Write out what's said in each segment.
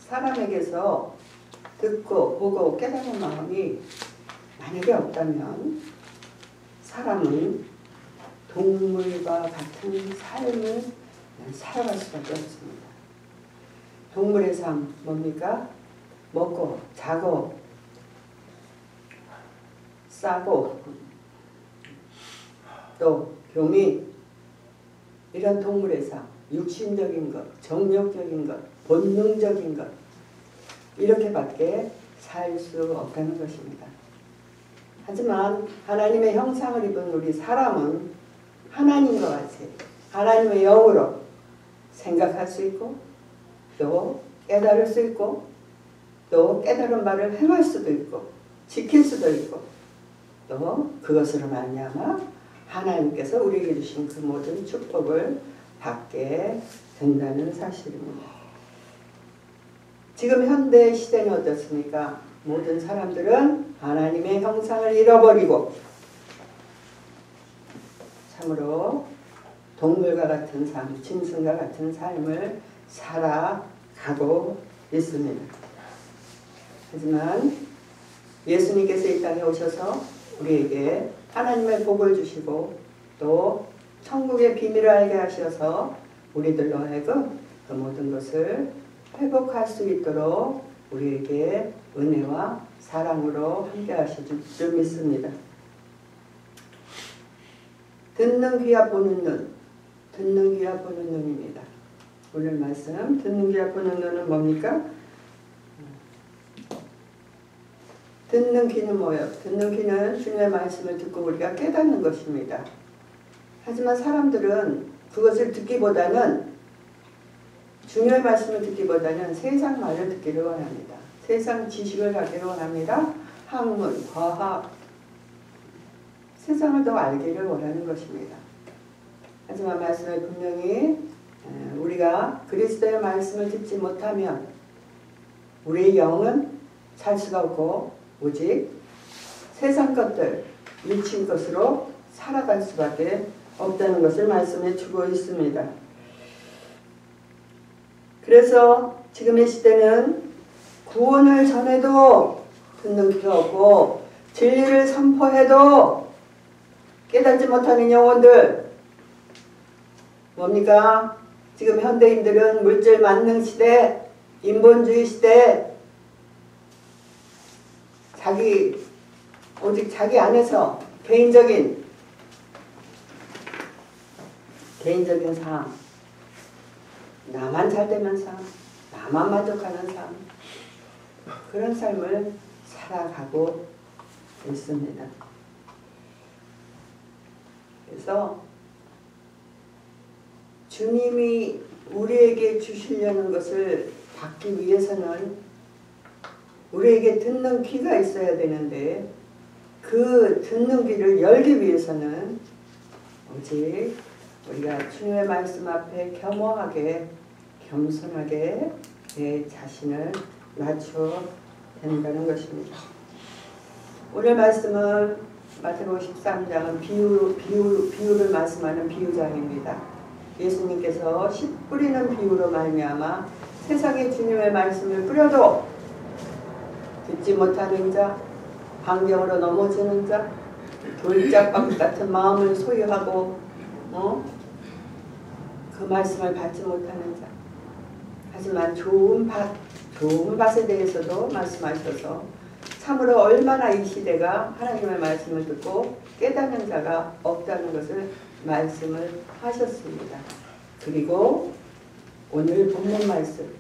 사람에게서 듣고 보고 깨달은 마음이 만약에 없다면 사람은 동물과 같은 삶을 살아갈 수밖에 없습니다. 동물의 삶 뭡니까? 먹고 자고 싸고 또 교미, 이런 동물의 삶, 육신적인 것, 정력적인 것, 본능적인 것, 이렇게밖에 살 수 없다는 것입니다. 하지만 하나님의 형상을 입은 우리 사람은 하나님과 같이 하나님의 영으로 생각할 수 있고 또 깨달을 수 있고 또 깨달은 바를 행할 수도 있고 지킬 수도 있고 또 그것으로 말미암아 하나님께서 우리에게 주신 그 모든 축복을 받게 된다는 사실입니다. 지금 현대 시대는 어떻습니까? 모든 사람들은 하나님의 형상을 잃어버리고 참으로 동물과 같은 삶, 짐승과 같은 삶을 살아가고 있습니다. 하지만 예수님께서 이 땅에 오셔서 우리에게 하나님의 복을 주시고 또 천국의 비밀을 알게 하셔서 우리들로 하여금 그 모든 것을 회복할 수 있도록 우리에게 은혜와 사랑으로 함께 하실 줄 믿습니다. 듣는 귀와 보는 눈, 듣는 귀와 보는 눈입니다. 오늘 말씀 듣는 귀와 보는 눈은 뭡니까? 듣는 귀는 뭐예요? 듣는 귀는 주님의 말씀을 듣고 우리가 깨닫는 것입니다. 하지만 사람들은 그것을 듣기보다는 주님의 말씀을 듣기보다는 세상 말을 듣기를 원합니다. 세상 지식을 갖기를 원합니다. 학문, 과학, 세상을 더 알기를 원하는 것입니다. 하지만 말씀을 분명히 우리가 그리스도의 말씀을 듣지 못하면 우리의 영은 살 수가 없고 오직 세상 것들, 미친 것으로 살아갈 수밖에 없다는 것을 말씀해 주고 있습니다. 그래서 지금의 시대는 구원을 전해도 듣는 귀가 없고 진리를 선포해도 깨닫지 못하는 영혼들 뭡니까? 지금 현대인들은 물질 만능 시대, 인본주의 시대, 오직 자기 안에서 개인적인 삶, 나만 잘 되는 삶, 나만 만족하는 삶, 그런 삶을 살아가고 있습니다. 그래서 주님이 우리에게 주시려는 것을 받기 위해서는 우리에게 듣는 귀가 있어야 되는데 그 듣는 귀를 열기 위해서는 오직 우리가 주님의 말씀 앞에 겸허하게 겸손하게 내 자신을 낮춰 된다는 것입니다. 오늘 말씀은 마태복음 13장은 비유를 말씀하는 비유장입니다. 예수님께서 씨 뿌리는 비유로 말미암아 세상에 주님의 말씀을 뿌려도 듣지 못하는 자, 환경으로 넘어지는 자, 돌짝박 같은 마음을 소유하고 그 말씀을 받지 못하는 자. 하지만 좋은 밭에 대해서도 말씀하셔서 참으로 얼마나 이 시대가 하나님의 말씀을 듣고 깨닫는 자가 없다는 것을 말씀을 하셨습니다. 그리고 오늘 본문 말씀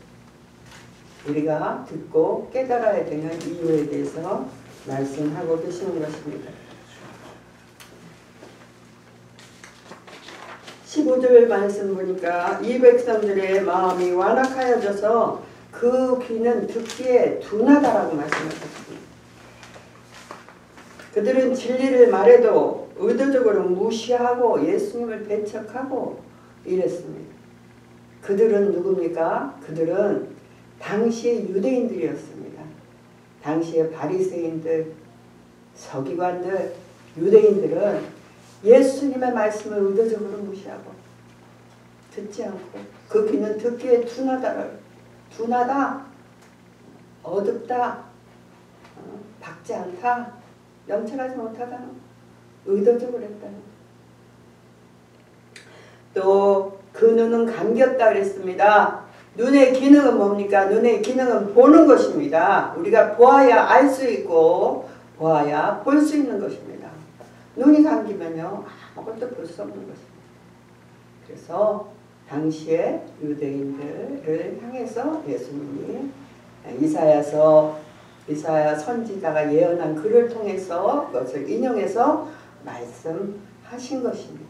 우리가 듣고 깨달아야 되는 이유에 대해서 말씀하고 계시는 것입니다. 15절 말씀 보니까 이 백성들의 마음이 완악하여져서 그 귀는 듣기에 둔하다라고 말씀하셨습니다. 그들은 진리를 말해도 의도적으로 무시하고 예수님을 배척하고 이랬습니다. 그들은 누굽니까? 그들은 당시의 유대인들이었습니다. 당시의 바리새인들, 서기관들, 유대인들은 예수님의 말씀을 의도적으로 무시하고 듣지 않고 그 귀는 듣기에 둔하다. 어둡다, 밝지 않다, 명철하지 못하다, 의도적으로 했다는. 또 그 눈은 감겼다 그랬습니다. 눈의 기능은 뭡니까? 눈의 기능은 보는 것입니다. 우리가 보아야 알 수 있고 보아야 볼 수 있는 것입니다. 눈이 감기면요 아무것도 볼 수 없는 것입니다. 그래서 당시에 유대인들을 향해서 예수님이 이사야 선지자가 예언한 글을 통해서 그것을 인용해서 말씀하신 것입니다.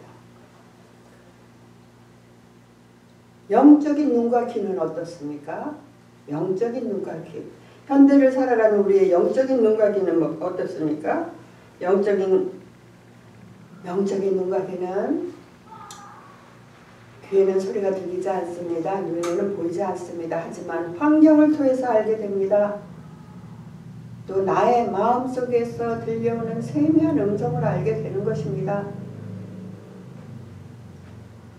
영적인 눈과 귀는 어떻습니까? 영적인 눈과 귀. 현대를 살아가는 우리의 영적인 눈과 귀는 어떻습니까? 영적인 눈과 귀는 귀에는 소리가 들리지 않습니다. 눈에는 보이지 않습니다. 하지만 환경을 통해서 알게 됩니다. 또 나의 마음속에서 들려오는 세미한 음성을 알게 되는 것입니다.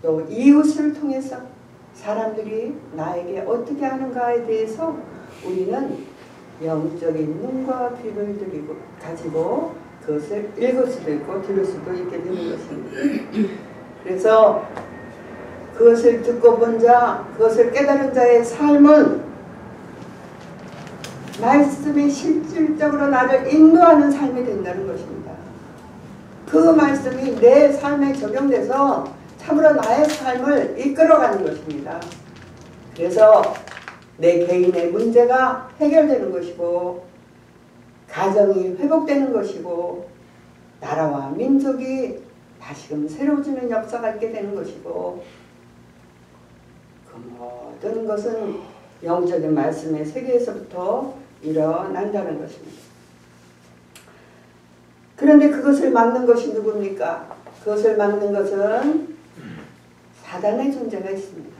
또 이웃을 통해서 사람들이 나에게 어떻게 하는가에 대해서 우리는 영적인 눈과 귀를 가지고 그것을 읽을 수도 있고 들을 수도 있게 되는 것입니다. 그래서 그것을 듣고 본 자, 그것을 깨달은 자의 삶은 말씀이 실질적으로 나를 인도하는 삶이 된다는 것입니다. 그 말씀이 내 삶에 적용돼서 참으로 나의 삶을 이끌어가는 것입니다. 그래서 내 개인의 문제가 해결되는 것이고 가정이 회복되는 것이고 나라와 민족이 다시금 새로워지는 역사가 있게 되는 것이고 그 모든 것은 영적인 말씀의 세계에서부터 일어난다는 것입니다. 그런데 그것을 막는 것이 누굽니까? 그것을 막는 것은 사단의 존재가 있습니다.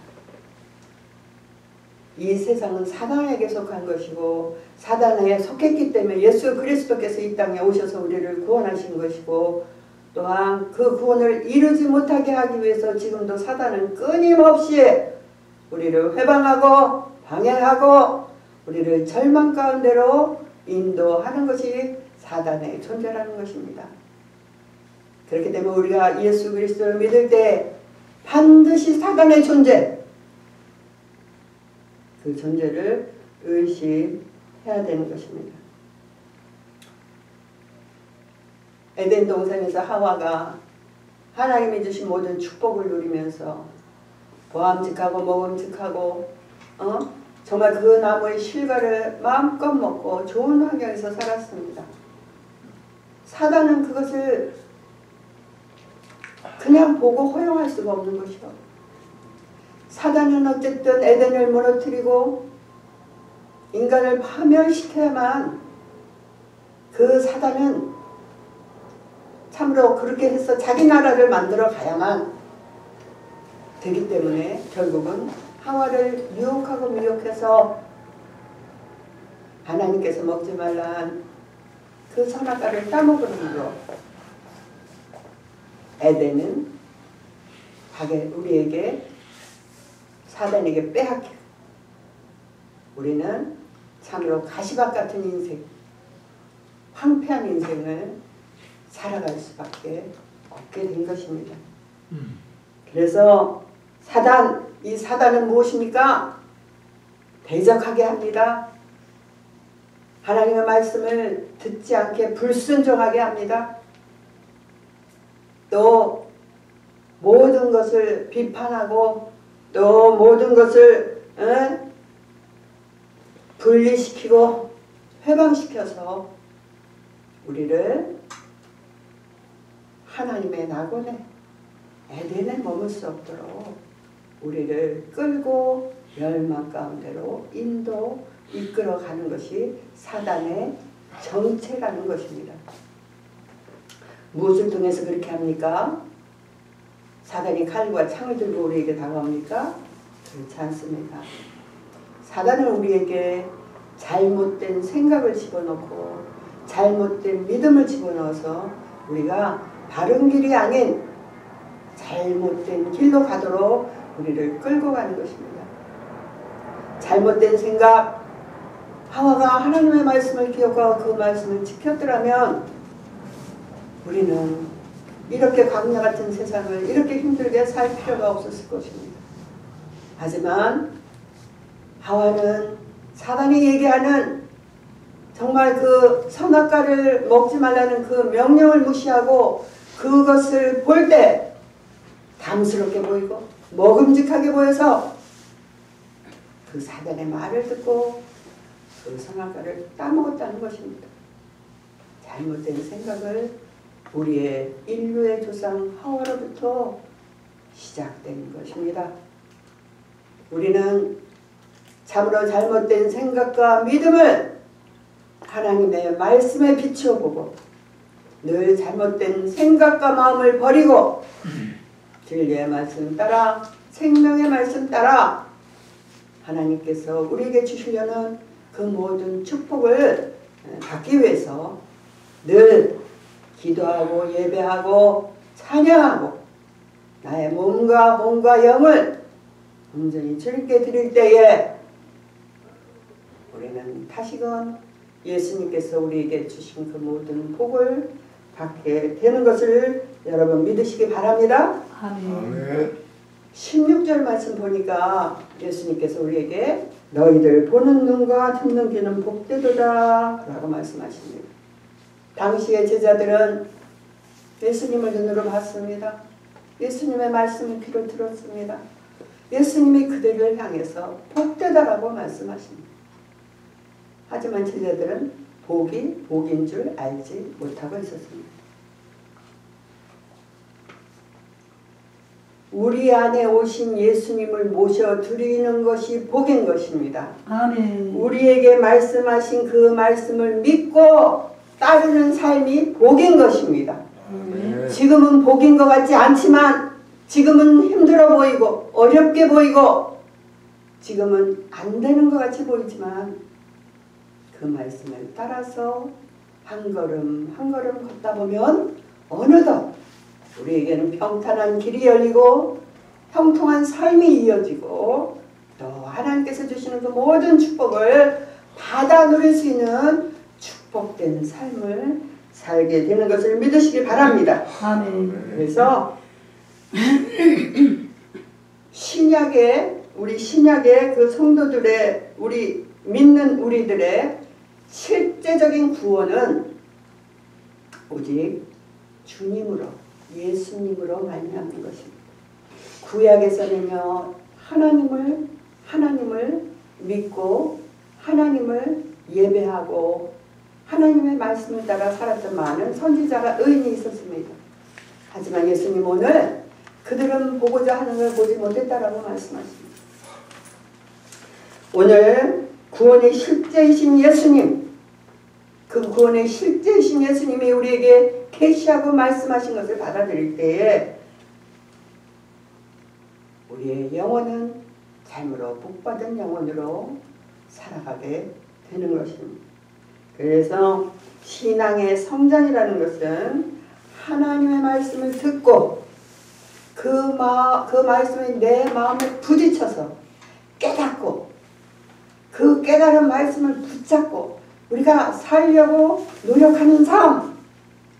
이 세상은 사단에게 속한 것이고 사단에 속했기 때문에 예수 그리스도께서 이 땅에 오셔서 우리를 구원하신 것이고 또한 그 구원을 이루지 못하게 하기 위해서 지금도 사단은 끊임없이 우리를 회방하고 방해하고 우리를 절망 가운데로 인도하는 것이 사단의 존재라는 것입니다. 그렇기 때문에 우리가 예수 그리스도를 믿을 때 반드시 사단의 존재, 그 존재를 의심해야 되는 것입니다. 에덴 동산에서 하와가 하나님이 주신 모든 축복을 누리면서 보암직하고 먹음직하고 정말 그 나무의 실과를 마음껏 먹고 좋은 환경에서 살았습니다. 사단은 그것을 그냥 보고 허용할 수가 없는 것이요. 사단은 어쨌든 에덴을 무너뜨리고 인간을 파멸시켜야만 그 사단은 참으로 그렇게 해서 자기 나라를 만들어 가야만 되기 때문에 결국은 하와를 유혹하고 미혹해서 하나님께서 먹지 말란 그 선악과를 따먹으므로 에덴은 우리에게 사단에게 빼앗겨 우리는 참으로 가시밭 같은 인생, 황폐한 인생을 살아갈 수밖에 없게 된 것입니다. 그래서 이 사단은 무엇입니까? 대적하게 합니다. 하나님의 말씀을 듣지 않게 불순종하게 합니다. 또 모든 것을 비판하고 또 모든 것을 분리시키고 회방시켜서 우리를 하나님의 낙원에 에덴에 머물 수 없도록 우리를 끌고 멸망 가운데로 이끌어가는 것이 사단의 정체라는 것입니다. 무엇을 통해서 그렇게 합니까? 사단이 칼과 창을 들고 우리에게 다가옵니까? 그렇지 않습니다. 사단은 우리에게 잘못된 생각을 집어넣고 잘못된 믿음을 집어넣어서 우리가 바른 길이 아닌 잘못된 길로 가도록 우리를 끌고 가는 것입니다. 잘못된 생각, 하와가 하나님의 말씀을 기억하고 그 말씀을 지켰더라면 우리는 이렇게 광야 같은 세상을 이렇게 힘들게 살 필요가 없었을 것입니다. 하지만 하와는 사단이 얘기하는 정말 그 선악과를 먹지 말라는 그 명령을 무시하고 그것을 볼 때 담스럽게 보이고 먹음직하게 보여서 그 사단의 말을 듣고 그 선악과를 따먹었다는 것입니다. 잘못된 생각을 우리의 인류의 조상 하와로부터 시작된 것입니다. 우리는 참으로 잘못된 생각과 믿음을 하나님의 말씀에 비추어 보고 늘 잘못된 생각과 마음을 버리고 진리의 말씀 따라 생명의 말씀 따라 하나님께서 우리에게 주시려는 그 모든 축복을 받기 위해서 늘 기도하고 예배하고 찬양하고 나의 몸과 몸과 영을 온전히 주님께 드릴 때에 우리는 다시금 예수님께서 우리에게 주신 그 모든 복을 받게 되는 것을 여러분 믿으시기 바랍니다. 아멘. 16절 말씀 보니까 예수님께서 우리에게 너희들 보는 눈과 듣는 귀는 복되도다 라고 말씀하십니다. 당시의 제자들은 예수님을 눈으로 봤습니다. 예수님의 말씀을 귀로 들었습니다. 예수님이 그들을 향해서 복되다라고 말씀하십니다. 하지만 제자들은 복이 복인 줄 알지 못하고 있었습니다. 우리 안에 오신 예수님을 모셔드리는 것이 복인 것입니다. 아멘. 우리에게 말씀하신 그 말씀을 믿고 따르는 삶이 복인 것입니다. 아멘. 지금은 복인 것 같지 않지만 지금은 힘들어 보이고 어렵게 보이고 지금은 안 되는 것 같이 보이지만 그 말씀을 따라서 한 걸음 한 걸음 걷다 보면 어느덧 우리에게는 평탄한 길이 열리고 형통한 삶이 이어지고 또 하나님께서 주시는 그 모든 축복을 받아 누릴 수 있는 축복된 삶을 살게 되는 것을 믿으시기 바랍니다. 아멘. 그래서 우리 신약의 그 성도들의 우리 믿는 우리들의 실제적인 구원은 오직 주님으로 예수님으로 말미암는 것입니다. 구약에서는요 하나님을 믿고 하나님을 예배하고 하나님의 말씀을 따라 살았던 많은 선지자가 의인이 있었습니다. 하지만 예수님 오늘 그들은 보고자 하는 걸 보지 못했다라고 말씀하십니다. 오늘 구원의 실제이신 예수님, 그 구원의 실제이신 예수님이 우리에게 계시하고 말씀하신 것을 받아들일 때에 우리의 영혼은 참으로 복받은 영혼으로 살아가게 되는 것입니다. 그래서 신앙의 성장이라는 것은 하나님의 말씀을 듣고 그 말씀이 내 마음에 부딪혀서 깨닫고 그 깨달은 말씀을 붙잡고 우리가 살려고 노력하는 삶,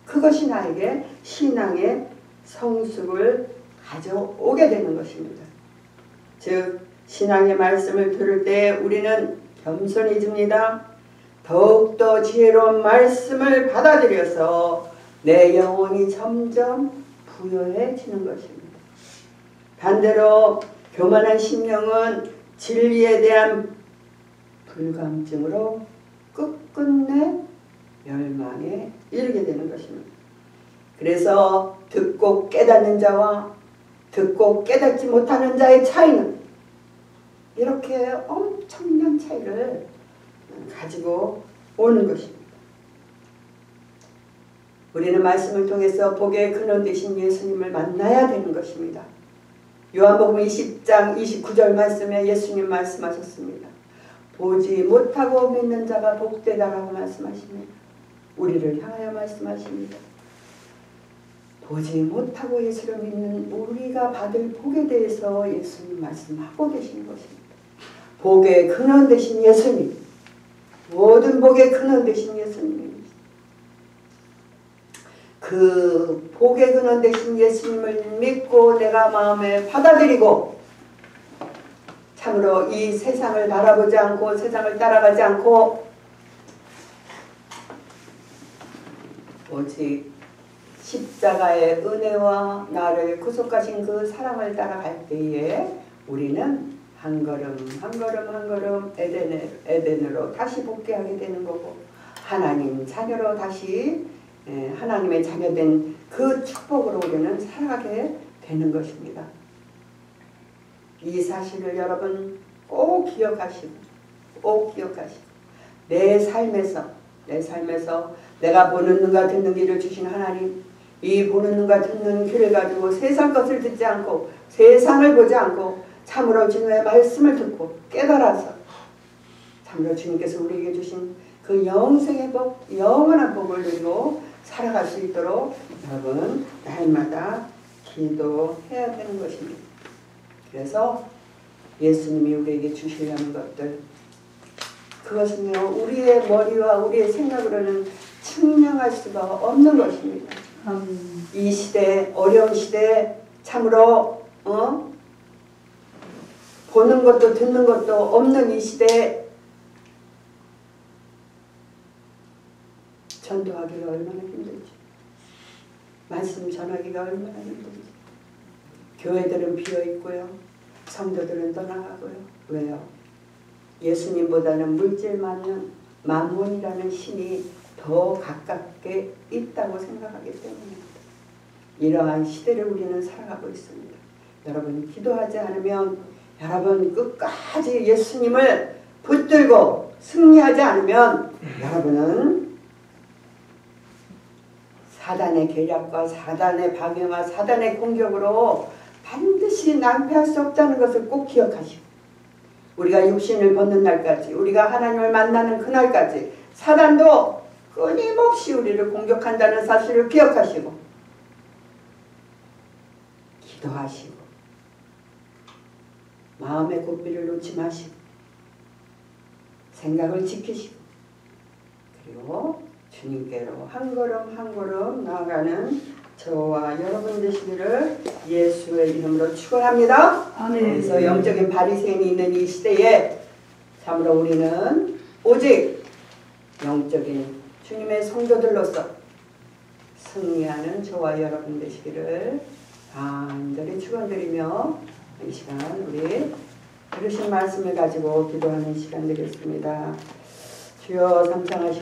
그것이 나에게 신앙의 성숙을 가져오게 되는 것입니다. 즉 신앙의 말씀을 들을 때 우리는 겸손해집니다. 더욱더 지혜로운 말씀을 받아들여서 내 영혼이 점점 부여해지는 것입니다. 반대로 교만한 심령은 진리에 대한 불감증으로 끝끝내 멸망에 이르게 되는 것입니다. 그래서 듣고 깨닫는 자와 듣고 깨닫지 못하는 자의 차이는 이렇게 엄청난 차이를 가지고 오는 것입니다. 우리는 말씀을 통해서 복의 근원 되신 예수님을 만나야 되는 것입니다. 요한복음 20장 29절 말씀에 예수님 말씀하셨습니다. 보지 못하고 믿는 자가 복되다라고 말씀하십니다. 우리를 향하여 말씀하십니다. 보지 못하고 예수를 믿는 우리가 받을 복에 대해서 예수님 말씀하고 계시는 것입니다. 복의 근원 되신 예수님, 모든 복의 근원 되신 예수님입니다. 그 복의 근원 되신 예수님을 믿고 내가 마음에 받아들이고 참으로 이 세상을 바라보지 않고 세상을 따라가지 않고 오직 십자가의 은혜와 나를 구속하신 그 사랑을 따라갈 때에 우리는 한 걸음 한 걸음 한 걸음 에덴으로 다시 복귀하게 되는 거고 하나님 자녀로 다시 하나님의 자녀된 그 축복으로 우리는 살아가게 되는 것입니다. 이 사실을 여러분 꼭 기억하시고 내 삶에서 내가 보는 눈과 듣는 귀를 주신 하나님, 이 보는 눈과 듣는 귀를 가지고 세상 것을 듣지 않고 세상을 보지 않고 참으로 주님의 말씀을 듣고 깨달아서 참으로 주님께서 우리에게 주신 그 영생의 복, 영원한 복을 누리고 살아갈 수 있도록 여러분 날마다 기도해야 되는 것입니다. 그래서 예수님이 우리에게 주시려는 것들, 그것은요 우리의 머리와 우리의 생각으로는 측량할 수가 없는 것입니다. 이 시대, 어려운 시대에 참으로 보는 것도 듣는 것도 없는 이 시대에 전도하기가 얼마나 힘들지, 말씀 전하기가 얼마나 힘들지. 교회들은 비어있고요, 성도들은 떠나가고요. 왜요? 예수님보다는 물질만은 만몬이라는 신이 더 가깝게 있다고 생각하기 때문입니다. 이러한 시대를 우리는 살아가고 있습니다. 여러분 기도하지 않으면, 여러분 끝까지 예수님을 붙들고 승리하지 않으면 여러분은 사단의 계략과 사단의 방해와 사단의 공격으로 반드시 낭패할 수 없다는 것을 꼭 기억하시고, 우리가 육신을 벗는 날까지, 우리가 하나님을 만나는 그날까지 사단도 끊임없이 우리를 공격한다는 사실을 기억하시고 기도하시고 마음의 고삐를 놓지 마시고 생각을 지키시고 그리고 주님께로 한 걸음 한 걸음 나아가는 저와 여러분 되시기를 예수의 이름으로 축원합니다. 아멘. 그래서 영적인 바리새인이 있는 이 시대에 참으로 우리는 오직 영적인 주님의 성도들로서 승리하는 저와 여러분 되시기를 간절히 축원드리며 이 시간 우리 들으신 말씀을 가지고 기도하는 시간 되겠습니다. 주여 삼창하시고